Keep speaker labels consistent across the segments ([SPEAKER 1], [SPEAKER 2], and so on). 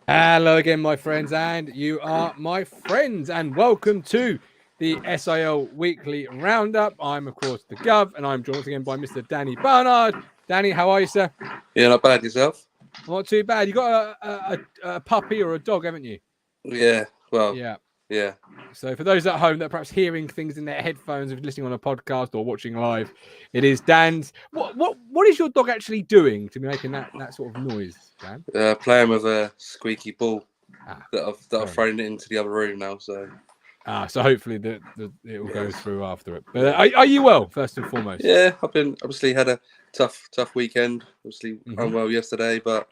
[SPEAKER 1] Hello again, my friends, and you are my friends, and welcome to the S.I.L Weekly Roundup. I'm, of course, the Gov, and I'm joined once again by Mr. Danny Barnard. Danny, how are you, sir?
[SPEAKER 2] Yeah, not bad yourself.
[SPEAKER 1] Not too bad. You got a puppy or a dog, haven't you?
[SPEAKER 2] Yeah, well,
[SPEAKER 1] Yeah.
[SPEAKER 2] yeah.
[SPEAKER 1] So for those at home that are perhaps hearing things in their headphones, if listening on a podcast or watching live, it is Dan's. What is your dog actually doing to be making that sort of noise, Dan?
[SPEAKER 2] Playing with a squeaky ball
[SPEAKER 1] Ah,
[SPEAKER 2] that I've
[SPEAKER 1] fair enough.
[SPEAKER 2] thrown it into the other room now. So
[SPEAKER 1] So hopefully it will go
[SPEAKER 2] yes.
[SPEAKER 1] through after it. But are you well, first and foremost?
[SPEAKER 2] Yeah, I've been obviously had a tough weekend. Obviously
[SPEAKER 1] Mm-hmm.
[SPEAKER 2] unwell yesterday, but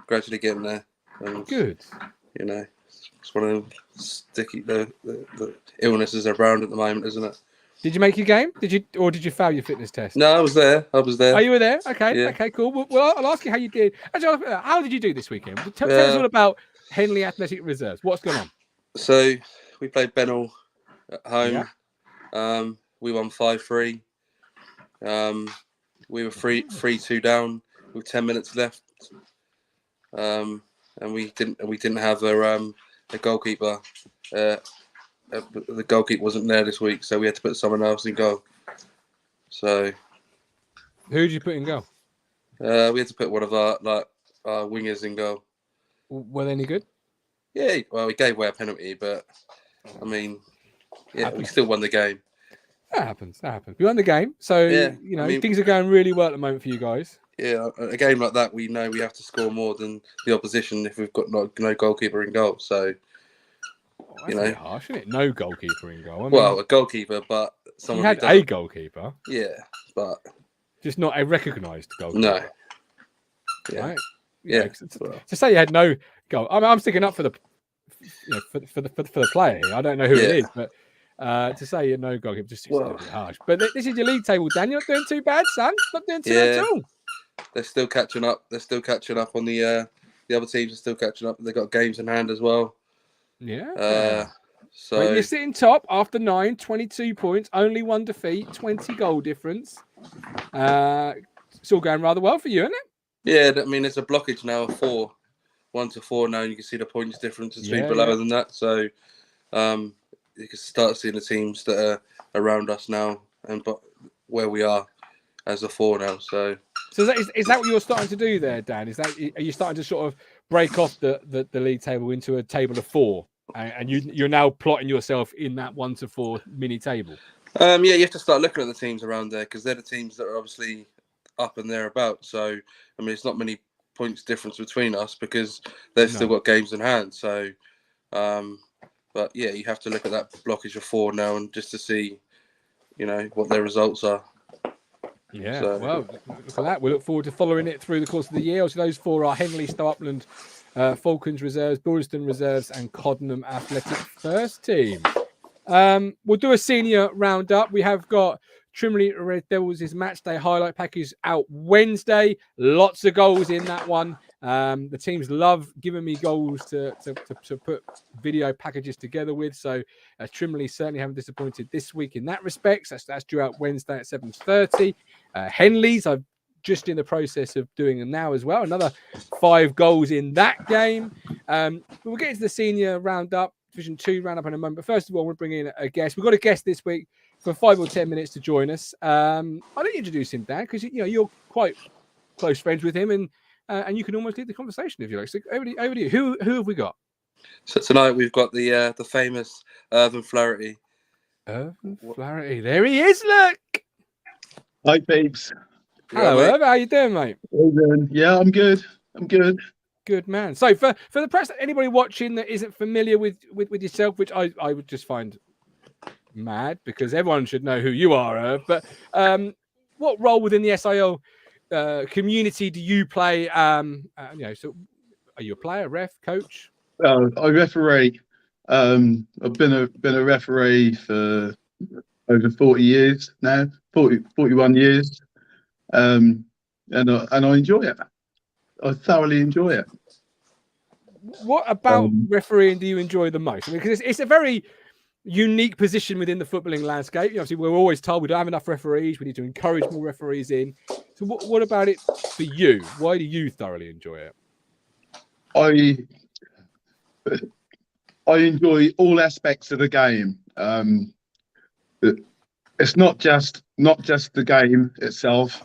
[SPEAKER 2] gradually getting there. And
[SPEAKER 1] Good.
[SPEAKER 2] you know, it's one of them sticky the illnesses around at the moment, isn't it?
[SPEAKER 1] Did you make your game? Did you fail your fitness test?
[SPEAKER 2] No, I was there. I was
[SPEAKER 1] Oh,
[SPEAKER 2] there.
[SPEAKER 1] you were there. Okay.
[SPEAKER 2] Yeah.
[SPEAKER 1] Okay. Cool. Well, I'll ask you how you did. Actually, how did you do this weekend? Tell us
[SPEAKER 2] Uh,
[SPEAKER 1] all about Henley Athletic Reserves. What's going on?
[SPEAKER 2] so we played Bennell at
[SPEAKER 1] Yeah.
[SPEAKER 2] home. We won 5-3. We were 3-2 down with 10 minutes left, and we didn't have a goalkeeper. The goalkeeper wasn't there this week, so we had to put someone else in goal. So
[SPEAKER 1] Who did you put in goal?
[SPEAKER 2] we had to put one of our wingers in goal.
[SPEAKER 1] Were they any good?
[SPEAKER 2] Yeah, well, we gave away a penalty, but I mean, yeah, we
[SPEAKER 1] Happens.
[SPEAKER 2] still won the game.
[SPEAKER 1] That happens. We won the game, so
[SPEAKER 2] Yeah, I mean,
[SPEAKER 1] things are going really well at the moment for you guys.
[SPEAKER 2] yeah, a game like that, we know we have to score more than the opposition if we've got no goalkeeper in goal. So
[SPEAKER 1] Oh,
[SPEAKER 2] you
[SPEAKER 1] that's a
[SPEAKER 2] know,
[SPEAKER 1] bit harsh, isn't it? No goalkeeper in goal. I mean,
[SPEAKER 2] well, a goalkeeper, but
[SPEAKER 1] you
[SPEAKER 2] someone who
[SPEAKER 1] had a
[SPEAKER 2] doesn't.
[SPEAKER 1] goalkeeper,
[SPEAKER 2] Yeah, but
[SPEAKER 1] just not a recognised
[SPEAKER 2] no,
[SPEAKER 1] goalkeeper,
[SPEAKER 2] yeah,
[SPEAKER 1] right?
[SPEAKER 2] yeah.
[SPEAKER 1] To,
[SPEAKER 2] Well,
[SPEAKER 1] to say you had no goal, I'm sticking up for the for the player here. I don't know who it
[SPEAKER 2] yeah.
[SPEAKER 1] is, but to say you had no goalkeeper just seems a
[SPEAKER 2] Well,
[SPEAKER 1] little bit harsh. But this is your league table, Dan. You're not doing too bad, son. Not doing too bad at
[SPEAKER 2] yeah.
[SPEAKER 1] all.
[SPEAKER 2] They're still catching up. They're still catching up on the other teams are still catching up. They've got games in hand as well.
[SPEAKER 1] Yeah. But
[SPEAKER 2] So
[SPEAKER 1] you're sitting top after 22 points, only one defeat, 20 goal difference. It's all going rather well for you, isn't it?
[SPEAKER 2] yeah, I mean, there's a blockage now of 1 to 4 now, and you can see the points difference between below than that. So you can start seeing the teams that are around us now, and but where we are as a 4 now. So
[SPEAKER 1] is that what you're starting to do there, Dan? Are you starting to sort of break off the league table into a table of 4, and you're now plotting yourself in that 1 to 4 mini table?
[SPEAKER 2] yeah, you have to start looking at the teams around there because they're the teams that are obviously up and thereabouts. So I mean, it's not many points difference between us because they've still got games in hand. So, but yeah, you have to look at that blockage of 4 now and just to see, what their results are.
[SPEAKER 1] Yeah,
[SPEAKER 2] So,
[SPEAKER 1] well, for that, we look forward to following it through the course of the year. So those 4 are Henley, Stow Upland, Falcons Reserves, Bilston Reserves, and Coddenham Athletic First Team. We'll do a senior roundup. We have got Trimley Red Devils' match day highlight package out Wednesday. Lots of goals in that one. The teams love giving me goals to put video packages together with. So Trimley certainly haven't disappointed this week in that respect. So that's due out Wednesday at 7:30. Henley's, I'm just in the process of doing them now as well. Another 5 goals in that game. But we'll get into the senior roundup. Division 2 roundup in a moment. But first of all, we'll bring in a guest. We've got a guest this week for 5 or 10 minutes to join us. I'll introduce him, Dan, because you're quite close friends with him, and you can almost lead the conversation if you like. So over to you. Who have we got?
[SPEAKER 2] So tonight we've got the famous Irvin Flaherty.
[SPEAKER 1] Irvin Flaherty. There he is. Look.
[SPEAKER 3] Hi, peeps.
[SPEAKER 1] Hello, Irvin. How you doing, mate?
[SPEAKER 3] Yeah, I'm good.
[SPEAKER 1] Good man. So for the press, anybody watching that isn't familiar with yourself, which I would just find mad because everyone should know who you are, Irv. But what role within the S.I.L community do you play? So are you a player, ref, coach?
[SPEAKER 3] I referee. I've been a referee for over 40 years now, 41 years, and I enjoy it. I thoroughly enjoy it.
[SPEAKER 1] What about refereeing do you enjoy the most? I mean, because it's a very unique position within the footballing landscape. Obviously, we're always told we don't have enough referees. We need to encourage more referees in. So, what about it for you? Why do you thoroughly enjoy it?
[SPEAKER 3] I enjoy all aspects of the game. It's not just the game itself.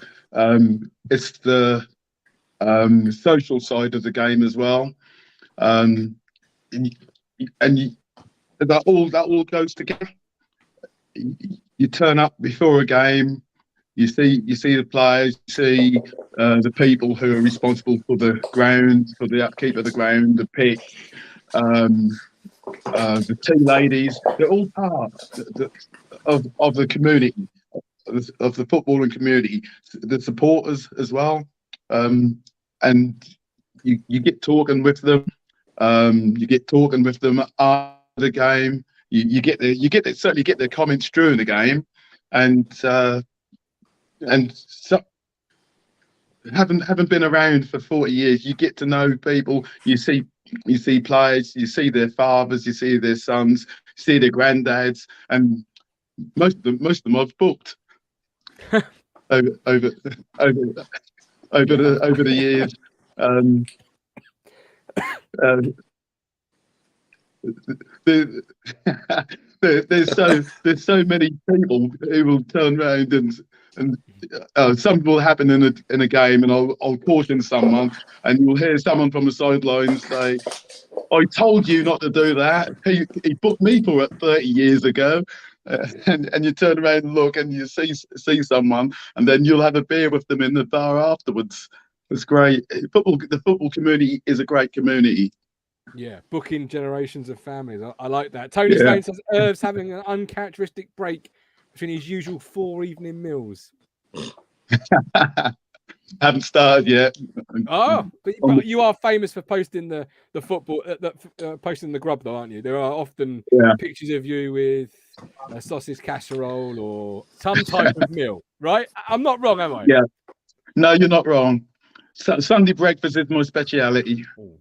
[SPEAKER 3] It's the social side of the game as well. Um, and that all goes together. You turn up before a game. You see the players. You see the people who are responsible for the ground, for the upkeep of the ground, the pitch. The tea ladies, they're all part of the community, of the footballing community, the supporters as well. And you get talking with them. You get talking with them after the game. Certainly get their comments during the game, and so, having been around for 40 years, you get to know people. You see players, you see their fathers, you see their sons, you see their granddads, and most of them I've booked over over over the years. Um, uh, there, there's so many people who will turn around and something will happen in a game, and I'll caution someone, and you'll hear someone from the sidelines say, "I told you not to do that. He booked me for it 30 years ago." And you turn around and look, and you see someone, and then you'll have a beer with them in the bar afterwards. It's great. The football community is a great community.
[SPEAKER 1] Yeah, booking generations of families. I like that. Tony Stone says Irv's having an uncharacteristic break between his usual 4 evening meals.
[SPEAKER 3] Haven't started yet.
[SPEAKER 1] Oh, but you are famous for posting the football, posting the grub, though, aren't you? There are often pictures of you with a sausage casserole or some type of meal, right? I'm not wrong, am I?
[SPEAKER 3] Yeah. No, you're not wrong. Sunday breakfast is my speciality.
[SPEAKER 1] Ooh.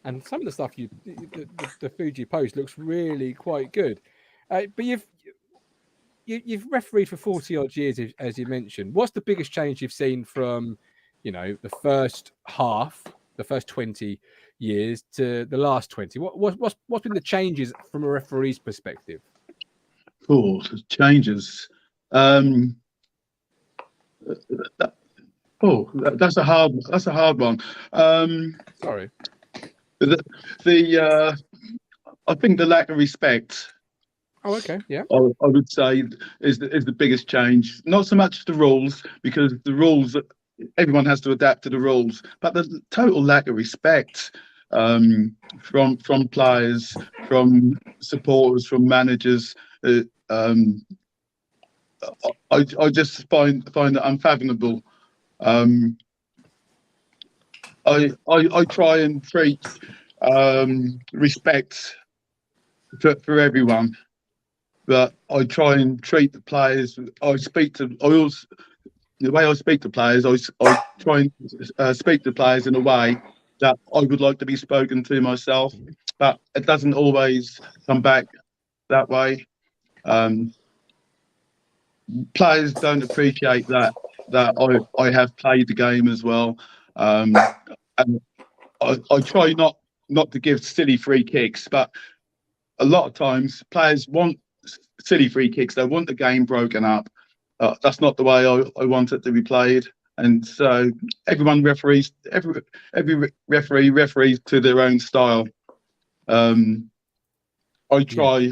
[SPEAKER 1] And some of the stuff the food you post looks really quite good. But you've refereed for 40 odd years, as you mentioned. What's the biggest change you've seen from, the first half, the first 20 years to the last 20? What's been the changes from a referee's perspective?
[SPEAKER 3] Cool changes. That's a hard one.
[SPEAKER 1] Sorry.
[SPEAKER 3] I think the lack of respect.
[SPEAKER 1] Oh, okay, yeah.
[SPEAKER 3] I would say is the biggest change. Not so much the rules, because the rules, everyone has to adapt to the rules, but the total lack of respect from players, from supporters, from managers. I just find it unfathomable. I try and treat respect for everyone, but I try and treat the players. The way I speak to players, I try and speak to players in a way that I would like to be spoken to myself, but it doesn't always come back that way. Players don't appreciate that I have played the game as well, and I try not to give silly free kicks, but a lot of times players want silly free kicks. They want the game broken up. That's not the way I want it to be played. And so every referee referees to their own style. I try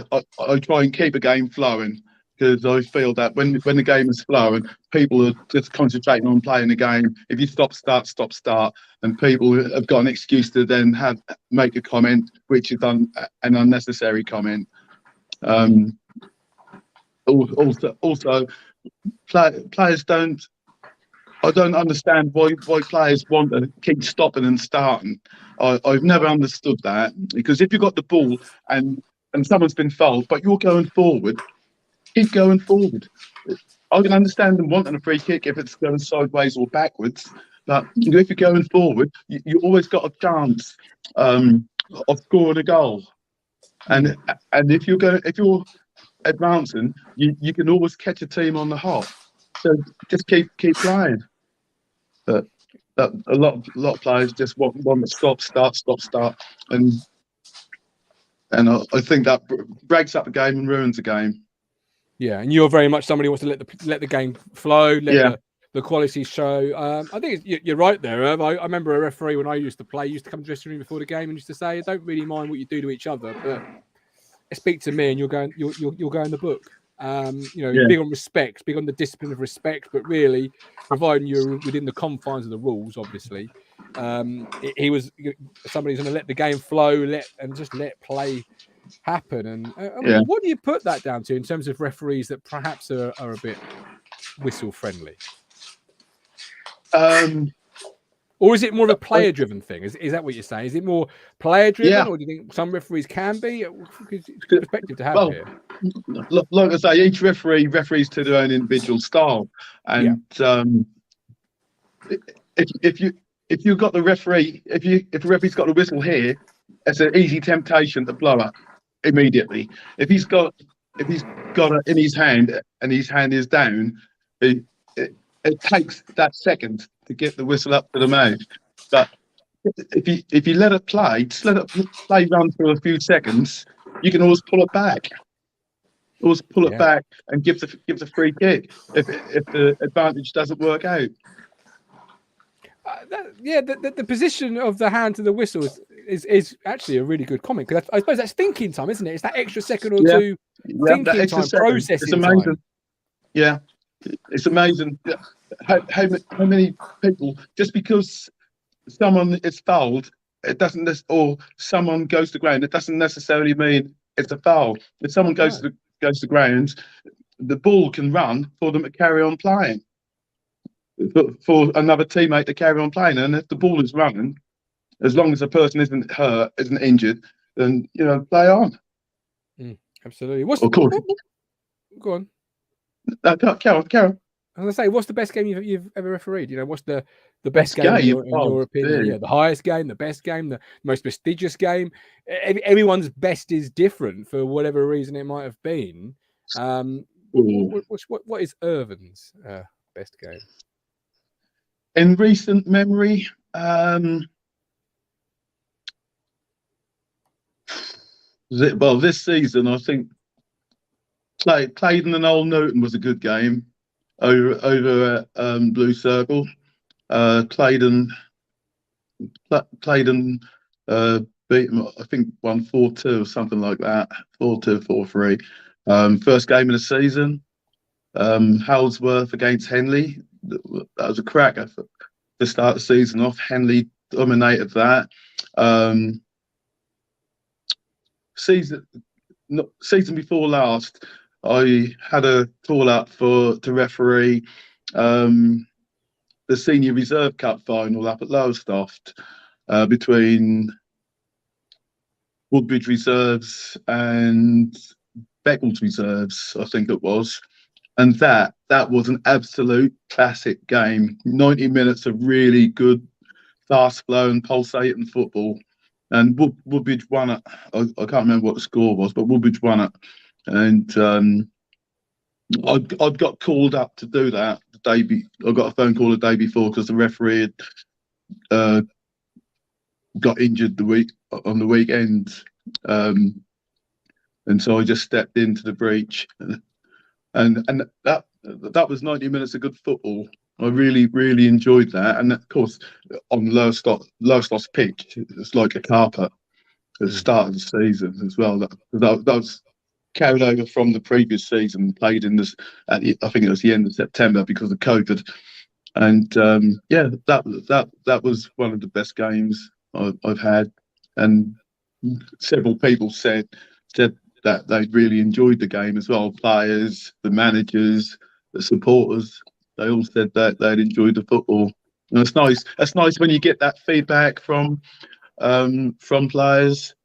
[SPEAKER 3] and keep a game flowing, because I feel that when the game is flowing, people are just concentrating on playing the game. If you stop, start, and people have got an excuse to then make a comment, which is an unnecessary comment. Also, players don't. I don't understand why players want to keep stopping and starting. I've never understood that, because if you've got the ball and someone's been fouled, but you're going forward, keep going forward. I can understand them wanting a free kick if it's going sideways or backwards, but if you're going forward, you always got a chance of scoring a goal. And if you're advancing, you can always catch a team on the hop. So just keep playing. But a lot of players just want to stop, start, and and I think that breaks up the game and ruins the game.
[SPEAKER 1] Yeah, and you're very much somebody who wants to let the game flow, let the quality show. I think you're right there, Irv. I remember a referee when I used to play used to come to the dressing room before the game and used to say, "I don't really mind what you do to each other, but speak to me and you'll go in the book." Big on respect, big on the discipline of respect, but really, providing you're within the confines of the rules, obviously. He was somebody who's going to let the game flow, let play happen. And what do you put that down to in terms of referees that perhaps are a bit whistle friendly? Or is it more of a player driven thing? Is that what you're saying? Is it more player driven, or do you think some referees can be? It's a good perspective to have here.
[SPEAKER 3] Like I say, each referees to their own individual style, and if you've got the referee, if the referee's got the whistle here, it's an easy temptation to blow up immediately. If he's got it in his hand and his hand is down, it takes that second to get the whistle up to the mouth. But if you let it play, just let it play run for a few seconds, you can always pull it back. Always pull it back and give the free kick if the advantage doesn't work out.
[SPEAKER 1] The position of the hand to the whistle is actually a really good comment, because I suppose that's thinking time, isn't it? It's that extra second or two thinking time, processing time.
[SPEAKER 3] Yeah, it's amazing how many people, just because someone is fouled, it doesn't, or someone goes to ground, it doesn't necessarily mean it's a foul. If someone goes to ground, the ball can run for them to carry on playing, for another teammate to carry on playing. And if the ball is running, as long as the person isn't hurt, isn't injured, then play on.
[SPEAKER 1] Absolutely. Go on.
[SPEAKER 3] Carol.
[SPEAKER 1] I was going to say, what's the best game you've ever refereed? What's the best game in your opinion? Yeah, the highest game, the best game, the most prestigious game. Everyone's best is different for whatever reason it might have been. What is Irvin's best game?
[SPEAKER 3] In recent memory, this season, I think Claydon and Old Newton was a good game over at Blue Circle. Claydon beat them, I think, won 4-2 or something like that, 4-2, 4-3. First game of the season, Halsworth against Henley. That was a cracker to start the season off. Henley dominated that. Season before last, I had a call up to referee the Senior Reserve Cup final up at Lowestoft between Woodbridge Reserves and Beckles Reserves, I think it was. And that was an absolute classic game. 90 minutes of really good, fast-flowing, pulsating football. And Woodbridge won it. I can't remember what the score was, but Woodbridge won it. And I'd got called up to do that the day. I got a phone call the day before because the referee had got injured on the weekend, and so I just stepped into the breach, and that was 90 minutes of good football. I really, really enjoyed that, and of course on Lowestoft's pitch, it's like a carpet at the start of the season as well. That was carried over from the previous season, played in this I think it was the end of September because of COVID, and that was one of the best games I've had. And several people said that they really enjoyed the game as well. Players, the managers, the supporters, they all said that they'd enjoyed the football. And it's nice. It's nice when you get that feedback from players.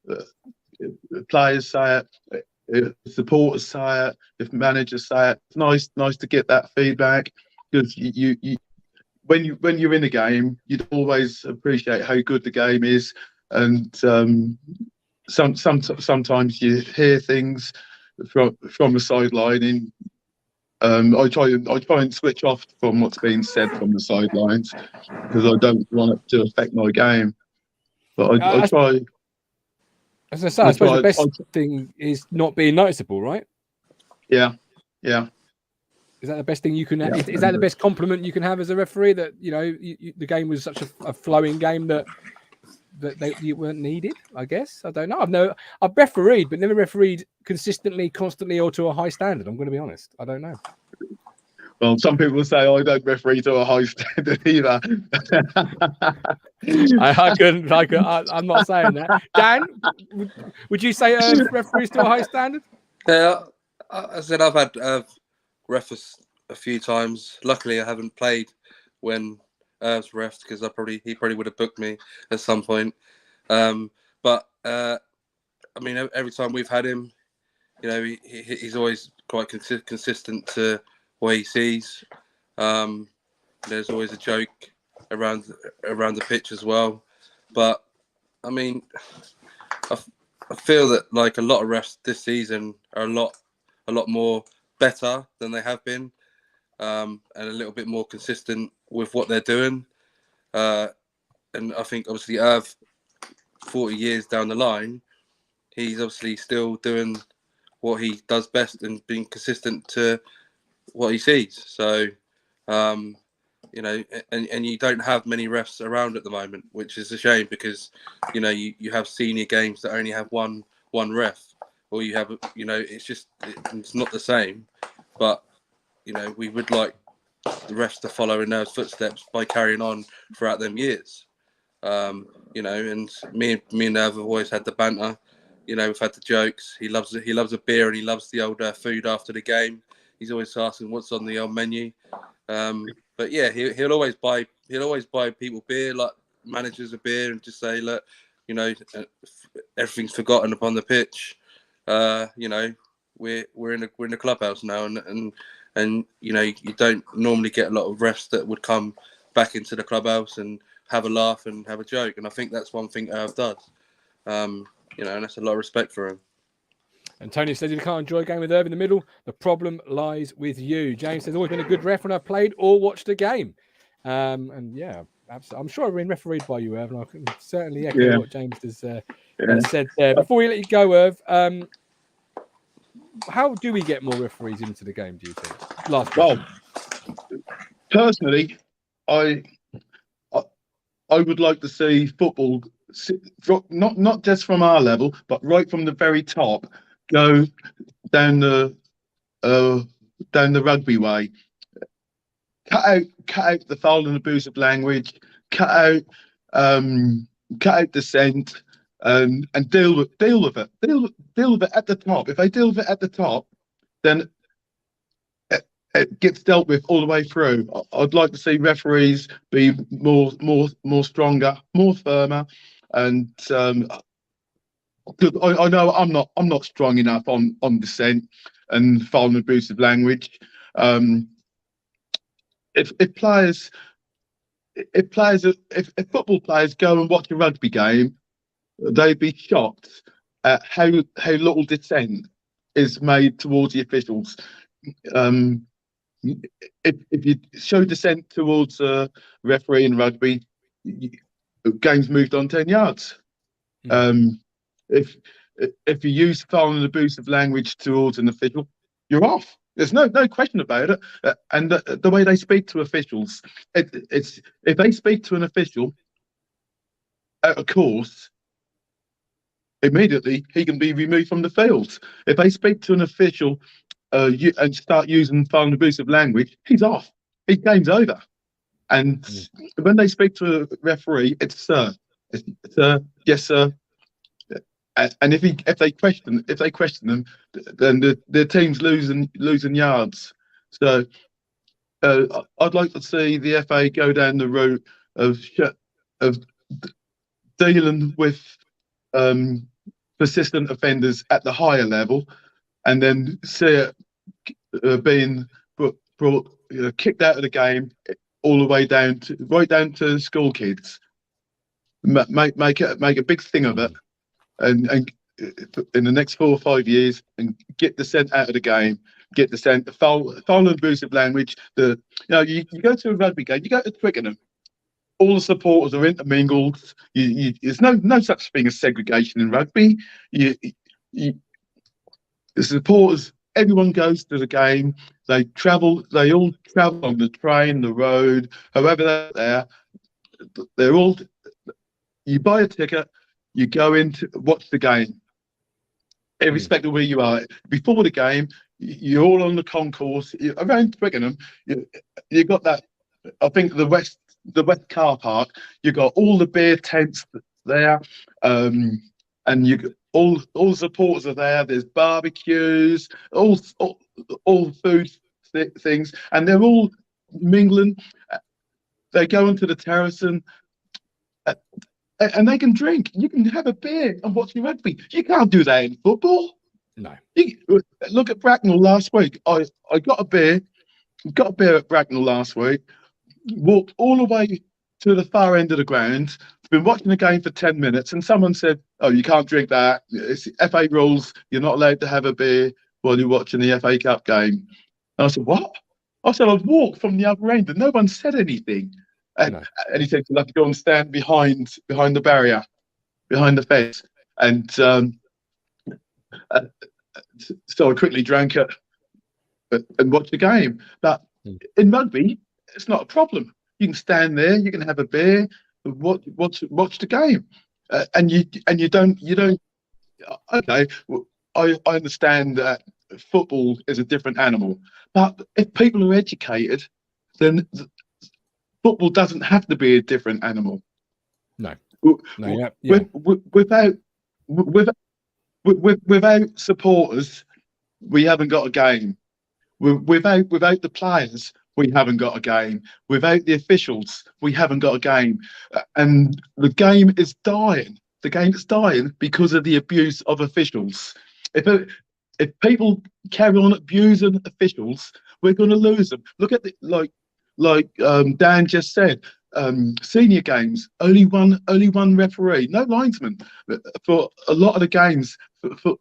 [SPEAKER 3] Players say it. If supporters say it, if managers say it, it's nice to get that feedback, because you when you're in a game, you'd always appreciate how good the game is, and sometimes you hear things from the sideline. I try and switch off from what's being said from the sidelines because I don't want it to affect my game. But I try.
[SPEAKER 1] As I say, I suppose the best thing is not being noticeable, right?
[SPEAKER 3] Yeah.
[SPEAKER 1] Is that the best thing you can?
[SPEAKER 3] Yeah.
[SPEAKER 1] Is that the best compliment you can have as a referee? That the game was such a flowing game that you weren't needed. I guess I don't know. I've refereed, but never refereed consistently, constantly, or to a high standard. I'm going to be honest. I don't know.
[SPEAKER 3] Well, some people say I don't referee to a high standard either.
[SPEAKER 1] I couldn't. I'm not saying that. Dan, would you say referees to a high standard?
[SPEAKER 2] Yeah, I said I've had refs a few times. Luckily, I haven't played when Irv's refed because he probably would have booked me at some point. But I mean, every time we've had him, he's always quite consistent to what he sees. There's always a joke around the pitch as well. But I mean, I feel that like a lot of refs this season are a lot more better than they have been, and a little bit more consistent with what they're doing. And I think obviously Irv, 40 years down the line, he's obviously still doing what he does best and being consistent to what he sees. So, and you don't have many refs around at the moment, which is a shame because, you have senior games that only have one ref, or you have, it's not the same. But, we would like the refs to follow in those footsteps by carrying on throughout them years. And me and Irv have always had the banter. We've had the jokes. He loves a beer and he loves the old food after the game. He's always asking what's on the old menu. But yeah, he'll always buy people beer, like managers a beer, and just say, look, everything's forgotten upon the pitch. We're in the clubhouse now, and you don't normally get a lot of refs that would come back into the clubhouse and have a laugh and have a joke. And I think that's one thing Irv does. And that's a lot of respect for him. And
[SPEAKER 1] Tony says, if you can't enjoy a game with Irv in the middle, the problem lies with you. James says, always been a good ref when I've played or watched a game. And yeah, absolutely. I'm sure I've been refereed by you, Irv, and I can certainly echo what James has said there. Before we let you go, Irv, how do we get more referees into the game, do you think? Last question.
[SPEAKER 3] Well, personally, I would like to see football, not just from our level, but right from the very top, go down the rugby way. Cut out the foul and abusive language. Cut out dissent, and deal with it. Deal with it at the top. If they deal with it at the top, then it gets dealt with all the way through. I'd like to see referees be more stronger, more firmer, and I know I'm not strong enough on dissent and foul and abusive language. If football players go and watch a rugby game, they'd be shocked at how little dissent is made towards the officials. If you show dissent towards a referee in rugby, games moved on 10 yards. If you use foul and abusive language towards an official, you're off. There's no question about it. And the way they speak to officials, it's if they speak to an official at a course, immediately he can be removed from the field. If they speak to an official and start using foul and abusive language, he's off. His game's over. And when they speak to a referee, it's sir, yes sir. And if they question them, then the team's losing yards. So I'd like to see the FA go down the route of dealing with persistent offenders at the higher level, and then see it being brought kicked out of the game all the way down to school kids. Make a big thing of it, and in the next 4 or 5 years, and get dissent out of the game. Get dissent, the foul and abusive language. You go to a rugby game, you go to Twickenham. all the supporters are intermingled. There's no such thing as segregation in rugby. You, the supporters, everyone goes to the game. They all travel on the train, the road, however they're there. They're all. You buy a ticket, you go in to watch the game, irrespective of where you are. Before the game, you're all on the concourse around Twickenham. You got that. I think the west car park. You got all the beer tents there, and all the supporters are there. There's barbecues, all food things, and they're all mingling. They go into the terrace and they can drink. You can have a beer and watch the rugby. You can't do that in football.
[SPEAKER 1] No.
[SPEAKER 3] Look at Bracknell last week. I got a beer at Bracknell last week. Walked all the way to the far end of the ground. Been watching the game for 10 minutes, and someone said, "Oh, you can't drink that. It's FA rules. You're not allowed to have a beer while you're watching the FA Cup game." And I said, "What?" I said, "I've walked from the other end, and no one said anything." And he said, "You'll have to go and stand behind the barrier, behind the fence." And so I quickly drank it and watched the game. But in rugby, it's not a problem. You can stand there, you can have a beer, watch the game, and you don't. Okay, well, I understand that football is a different animal, but if people are educated, then football doesn't have to be a different animal.
[SPEAKER 1] No.
[SPEAKER 3] Without supporters, we haven't got a game. Without the players, we haven't got a game. Without the officials, we haven't got a game. And the game is dying. The game is dying because of the abuse of officials. If people carry on abusing officials, we're going to lose them. Look at like Dan just said. Senior games, only one referee, no linesman for a lot of the games for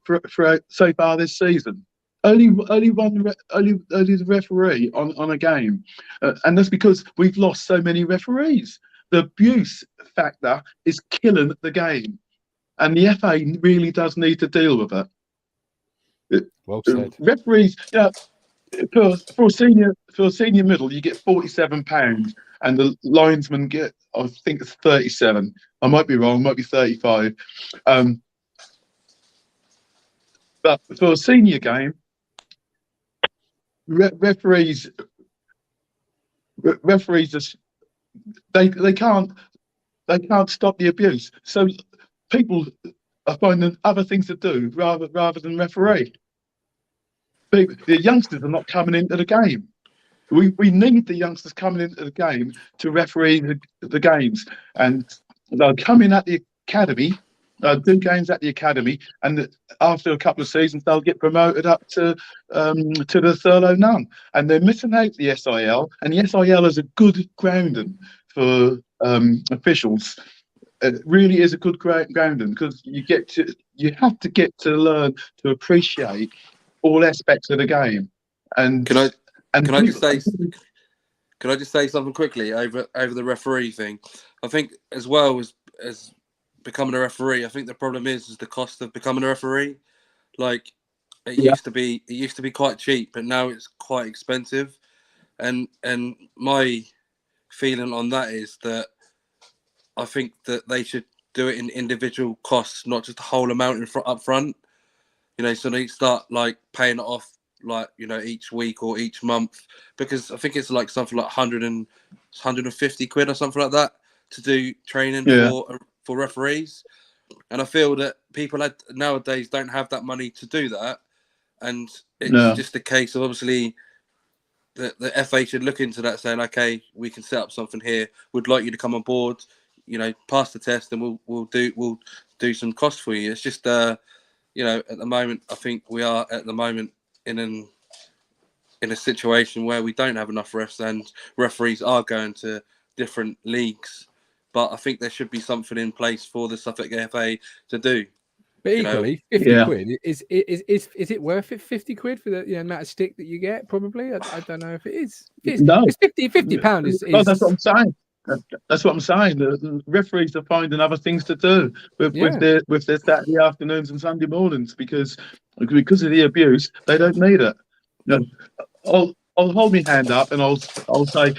[SPEAKER 3] so far this season. Only the referee on a game, and that's because we've lost so many referees. The abuse factor is killing the game, and the FA really does need to deal with it.
[SPEAKER 1] Well said.
[SPEAKER 3] Referees, for a senior middle, you get £47, and the linesman get, I think it's 37. I might be wrong, might be 35. But for a senior game, referees just they can't stop the abuse. So people are finding other things to do rather than referee. The youngsters are not coming into the game. We need the youngsters coming into the game to referee the games, and they'll come in at the academy, do games at the academy, and after a couple of seasons they'll get promoted up to the Thurlow Nunn, and they're missing out the S.I.L, and the S.I.L is a good grounding for officials. It really is a good grounding because you have to get to learn to appreciate all aspects of the game. And can I
[SPEAKER 2] just say something quickly over the referee thing? I think as well as becoming a referee, I think the problem is the cost of becoming a referee. Like it used to be quite cheap, but now it's quite expensive. And my feeling on that is that I think that they should do it in individual costs, not just the whole amount up front. So they start like paying it off, like each week or each month, because I think it's like something like 150 quid or something like that to do training for referees. And I feel that people nowadays don't have that money to do that, and it's just a case of obviously the FA should look into that, saying, okay, we can set up something here. We'd like you to come on board, pass the test, and we'll do some cost for you. It's just at the moment, I think we are at the moment in a situation where we don't have enough refs, and referees are going to different leagues. But I think there should be something in place for the Suffolk FA to do.
[SPEAKER 1] But equally, 50 quid is it worth it? 50 quid for the amount of stick that you get? Probably. I don't know if it is.
[SPEAKER 3] No,
[SPEAKER 1] it's £50 is.
[SPEAKER 3] Well, that's what I'm saying. That's what I'm saying. The referees are finding other things to do with their Saturday afternoons and Sunday mornings because of the abuse. They don't need it. You know, I'll hold my hand up and I'll say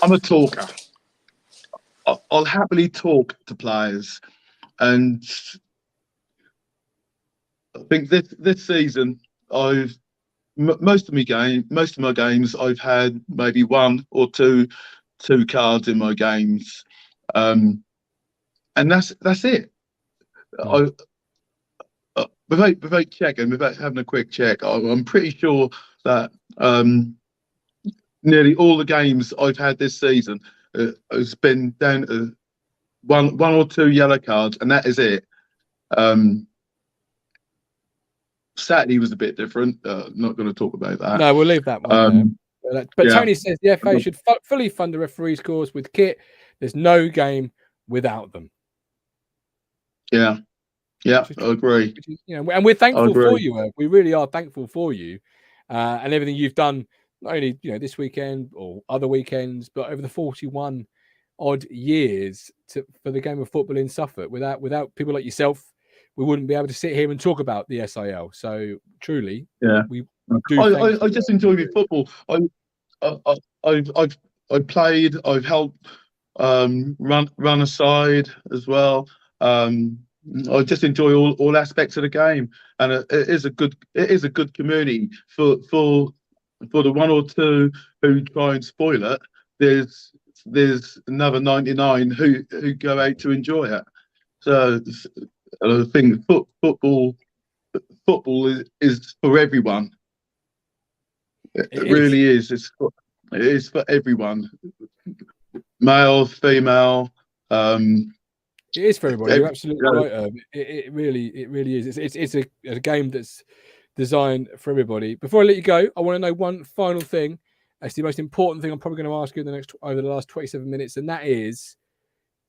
[SPEAKER 3] I'm a talker. I'll happily talk to players, and I think this season most of my games I've had maybe one or two cards in my games, and that's it. Without checking, without having a quick check, I'm pretty sure that nearly all the games I've had this season has been down to one or two yellow cards, and that is it. Saturday was a bit different. Not going to talk about that.
[SPEAKER 1] No, we'll leave that one there. But Tony says the FA should fully fund the referees' course with kit. There's no game without them.
[SPEAKER 3] Yeah, I agree.
[SPEAKER 1] And we're thankful for you, Irv. We really are thankful for you and everything you've done, not only this weekend or other weekends, but over the 41 odd years for the game of football in Suffolk. Without people like yourself, we wouldn't be able to sit here and talk about the S.I.L. So truly, we do.
[SPEAKER 3] I just enjoy the football. I've played. I've helped run aside as well. I just enjoy all aspects of the game, and it is a good community for the one or two who try and spoil it. There's another 99 who go out to enjoy it. So I think football is for everyone. It really is. It is for everyone, male, female.
[SPEAKER 1] It is for everybody. You're absolutely right, Irv. It really is. It's a game that's designed for everybody. Before I let you go, I want to know one final thing. It's the most important thing I'm probably going to ask you over the last 27 minutes, and that is,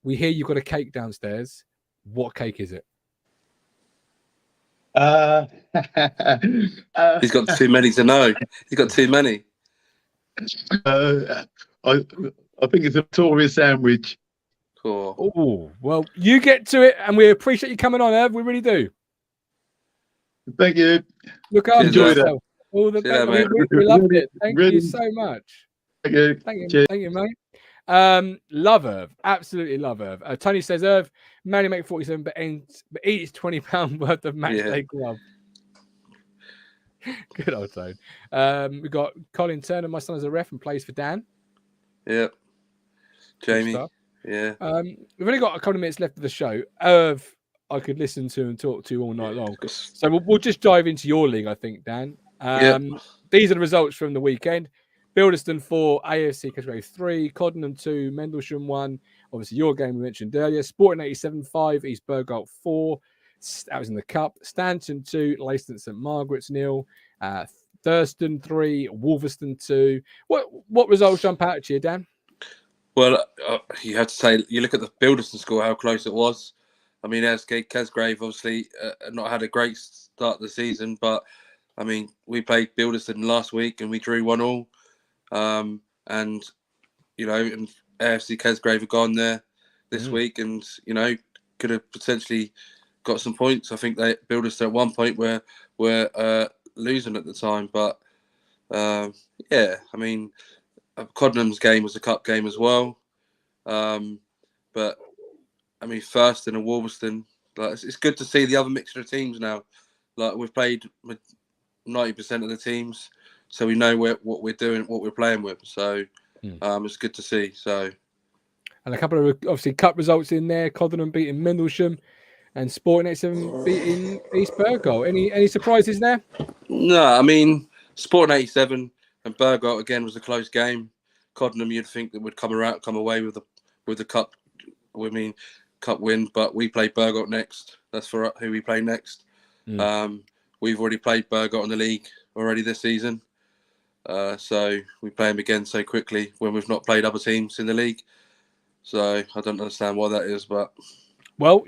[SPEAKER 1] we hear you've got a cake downstairs. What cake is it?
[SPEAKER 2] He's got too many to know. He's got too many.
[SPEAKER 3] I think it's a Victoria sandwich.
[SPEAKER 2] Cool.
[SPEAKER 1] Oh, well, you get to it, and we appreciate you coming on, Irv. We really do.
[SPEAKER 3] Thank you.
[SPEAKER 1] Look after yourself. All the best. We loved it. Thank you so much.
[SPEAKER 3] Thank you.
[SPEAKER 1] Thank you, mate. Love Irv. Absolutely love Irv. Tony says, Irv, man, make 47, but eats £20 worth of match day glove. Good old Tone. We've got Colin Turner. My son is a ref and plays for Dan.
[SPEAKER 2] Yep. Jamie. Yeah.
[SPEAKER 1] We've only got a couple of minutes left of the show. Irv, I could listen to and talk to all night long. So we'll just dive into your league, I think, Dan. These are the results from the weekend. Bilderston 4, AFC category 3, Coddenham 2, Mendlesham 1. Obviously, your game we mentioned earlier. Sporting 87 5, East Burgolt 4. That was in the Cup. Stanton 2, Leiston St Margaret's 0. Thurston 3, Wolverston 2. What results jump out at you, Dan?
[SPEAKER 2] Well, you have to say, you look at the Bilderston score, how close it was. I mean, Casgrave obviously not had a great start of the season, but I mean, we played Bilderston last week and we drew 1-1. And AFC Casgrave have gone there this week, and could have potentially got some points. I think they Bilderston at one point were losing at the time, but I mean, Coddenham's game was a cup game as well. But I mean, Thurston and Wolverston, it's good to see the other mixture of teams now. Like, we've played with 90% of the teams, so we know what we're doing, what we're playing with. So it's good to see. So,
[SPEAKER 1] and a couple of obviously cup results in there. Coddenham beating Mendlesham, and Sporting 87 beating East Burgolt. Any surprises there?
[SPEAKER 2] No, I mean, Sporting 87 and Burgolt again was a close game. Coddenham, you'd think that would come away with the cup. I mean, cup win, but we play Burgolt next. That's for who we play next. We've already played Burgolt in the league already this season, so we play them again so quickly when we've not played other teams in the league. So I don't understand why that is, but
[SPEAKER 1] well,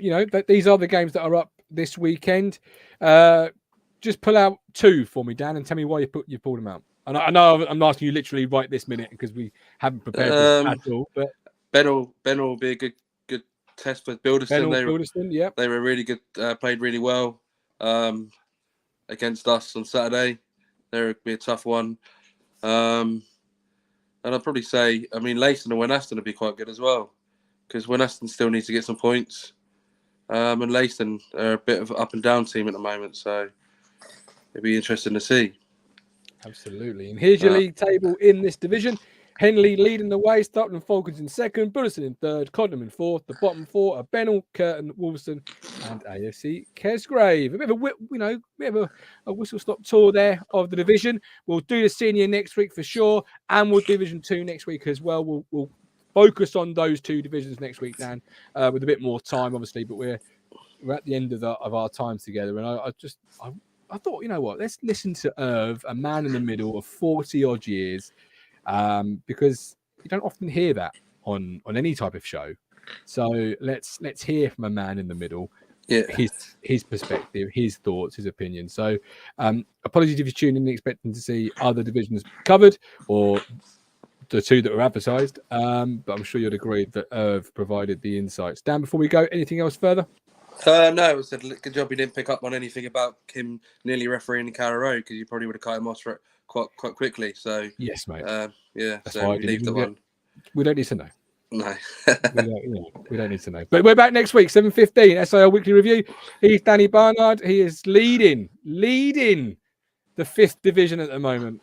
[SPEAKER 1] these are the games that are up this weekend. Just pull out two for me, Dan, and tell me why you pulled them out. And I know I'm asking you literally right this minute because we haven't prepared this at all. But
[SPEAKER 2] Ben will be a good test for Bilderson. They were really good, played really well against us on Saturday. They'll be a tough one. And I'd probably say, I mean, Leiston and Wenaston will be quite good as well, because Wenaston still needs to get some points. And Leiston are a bit of an up and down team at the moment, so it'll be interesting to see.
[SPEAKER 1] Absolutely. And here's your league table in this division. Henley leading the way, Startland and Falcons in second, Bullerston in third, Codnham in fourth. The bottom four are Bennell, Curtin, Wolverstone, and AFC Kesgrave. A bit of a whistle-stop tour there of the division. We'll do the senior next week for sure, and we'll do Division 2 next week as well. We'll focus on those two divisions next week, Dan, with a bit more time, obviously. But we're at the end of our times together, and I thought, you know what? Let's listen to Irv, a man in the middle of 40-odd years. Because you don't often hear that on any type of show. So let's hear from a man in the middle, his perspective, his thoughts, his opinion. So apologies if you're tuning in expecting to see other divisions covered or the two that were advertised. But I'm sure you'd agree that Irv provided the insights. Dan, before we go, anything else further?
[SPEAKER 2] No, it was a good job you didn't pick up on anything about him nearly refereeing in Carrow Road, because you probably would have cut him off quite quickly. So
[SPEAKER 1] yes, mate.
[SPEAKER 2] That's
[SPEAKER 1] so
[SPEAKER 2] why leave the one.
[SPEAKER 1] We don't need to know.
[SPEAKER 2] No,
[SPEAKER 1] we don't need to know. But we're back next week, 7:15. S.I.L Weekly Review. He's Danny Barnard. He is leading the 5th division at the moment.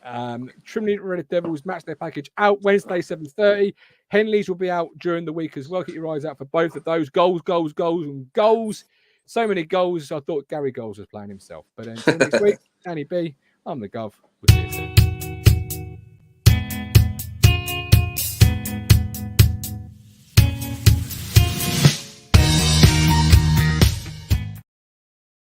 [SPEAKER 1] Trinity Red Devils match their package out Wednesday, 7:30. Henley's will be out during the week as well. Keep your eyes out for both of those. Goals, and goals. So many goals. I thought Gary Goals was playing himself. But until next week, Danny B, I'm the Gov. We'll see you soon.